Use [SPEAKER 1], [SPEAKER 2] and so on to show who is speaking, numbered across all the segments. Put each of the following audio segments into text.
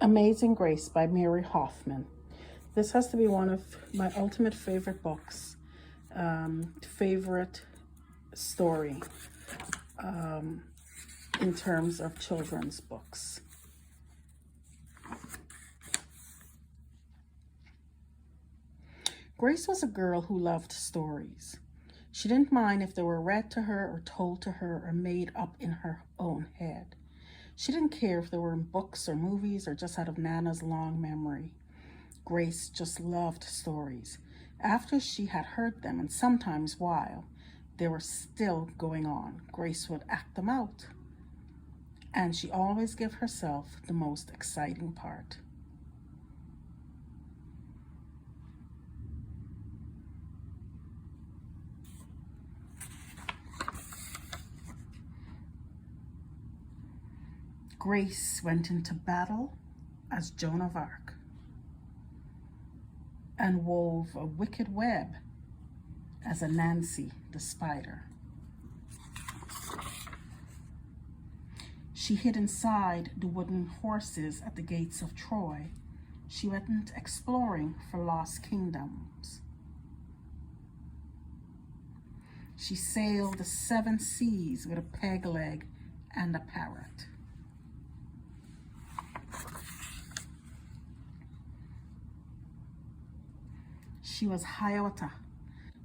[SPEAKER 1] Amazing Grace by Mary Hoffman. This has to be one of my ultimate favorite books, favorite story in terms of children's books. Grace was a girl who loved stories. She didn't mind if they were read to her or told to her or made up in her own head. She didn't care if they were in books or movies or just out of Nana's long memory. Grace just loved stories. After she had heard them, and sometimes while they were still going on, Grace would act them out. And she always gave herself the most exciting part. Grace went into battle as Joan of Arc and wove a wicked web as Anansi the spider. She hid inside the wooden horses at the gates of Troy. She went exploring for lost kingdoms. She sailed the 7 seas with a peg leg and a parrot. She was Hiawatha,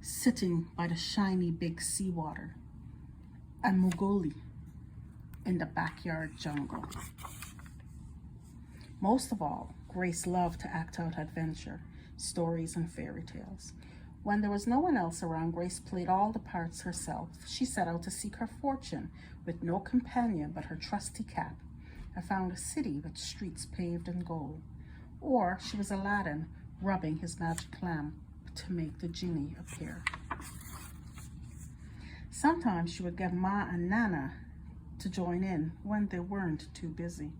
[SPEAKER 1] sitting by the shiny big seawater, and Mowgli in the backyard jungle. Most of all, Grace loved to act out adventure, stories, and fairy tales. When there was no one else around, Grace played all the parts herself. She set out to seek her fortune with no companion but her trusty cat, and found a city with streets paved in gold. Or she was Aladdin, rubbing his magic lamp to make the genie appear. Sometimes she would get Ma and Nana to join in when they weren't too busy.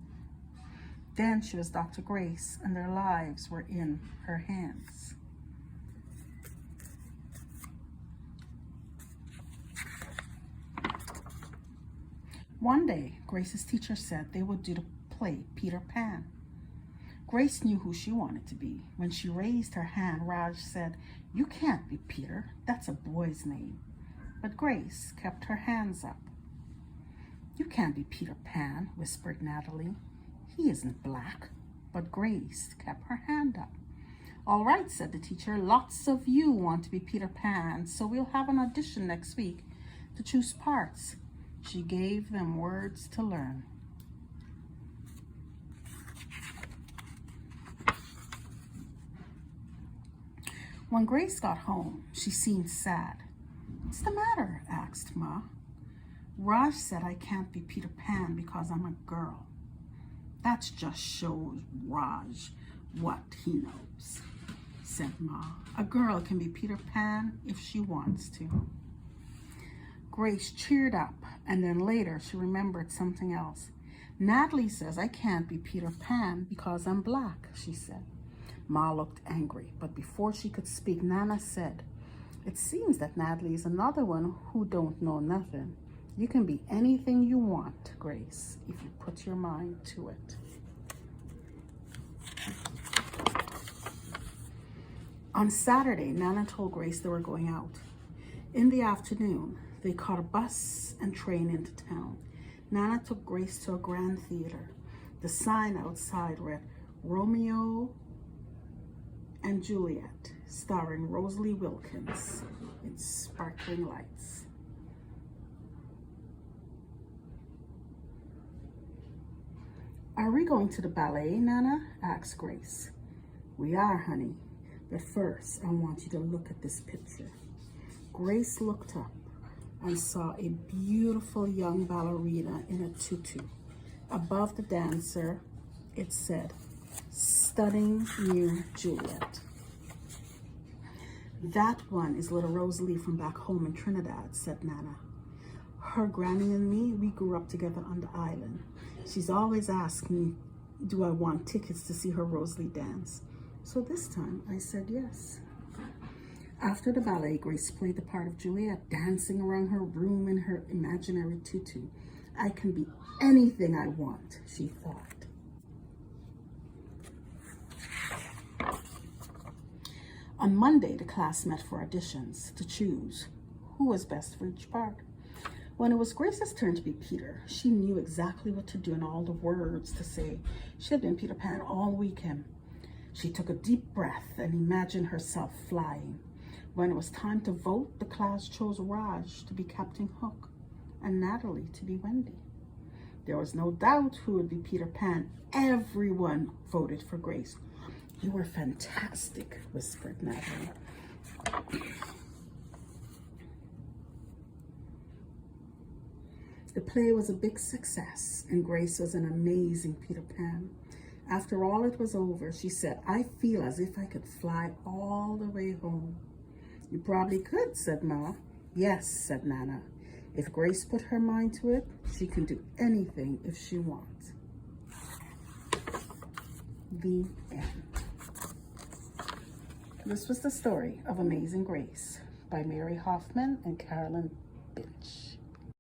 [SPEAKER 1] Then she was Dr. Grace, and their lives were in her hands. One day, Grace's teacher said they would do the play Peter Pan. Grace knew who she wanted to be. When she raised her hand, Raj said, "You can't be Peter. That's a boy's name." But Grace kept her hands up. "You can't be Peter Pan," whispered Natalie. "He isn't black." But Grace kept her hand up. "All right," said the teacher. "Lots of you want to be Peter Pan, so we'll have an audition next week to choose parts." She gave them words to learn. When Grace got home, she seemed sad. "What's the matter?" asked Ma. "Raj said I can't be Peter Pan because I'm a girl." "That just shows Raj what he knows," said Ma. "A girl can be Peter Pan if she wants to." Grace cheered up, and then later she remembered something else. "Natalie says I can't be Peter Pan because I'm black," she said. Ma looked angry, but before she could speak, Nana said, "It seems that Natalie is another one who don't know nothing. You can be anything you want, Grace, if you put your mind to it." On Saturday, Nana told Grace they were going out. In the afternoon, they caught a bus and train into town. Nana took Grace to a grand theater. The sign outside read, "Romeo and Juliet," starring Rosalie Wilkins, in sparkling lights. "Are we going to the ballet, Nana?" asked Grace. "We are, honey. But first, I want you to look at this picture." Grace looked up and saw a beautiful young ballerina in a tutu. Above the dancer, it said, "Stunning New Juliet." "That one is little Rosalie from back home in Trinidad," said Nana. "Her granny and me, we grew up together on the island. She's always asked me, do I want tickets to see her Rosalie dance? So this time I said yes." After the ballet, Grace played the part of Juliet, dancing around her room in her imaginary tutu. "I can be anything I want," she thought. On Monday, the class met for auditions to choose who was best for each part. When it was Grace's turn to be Peter, she knew exactly what to do and all the words to say. She had been Peter Pan all weekend. She took a deep breath and imagined herself flying. When it was time to vote, the class chose Raj to be Captain Hook and Natalie to be Wendy. There was no doubt who would be Peter Pan. Everyone voted for Grace. "You were fantastic," whispered Natalie. The play was a big success, and Grace was an amazing Peter Pan. After all it was over, she said, "I feel as if I could fly all the way home." "You probably could," said Ma. "Yes," said Nana. "If Grace put her mind to it, she can do anything if she wants." The end. This was the story of Amazing Grace by Mary Hoffman and Carolyn Binch.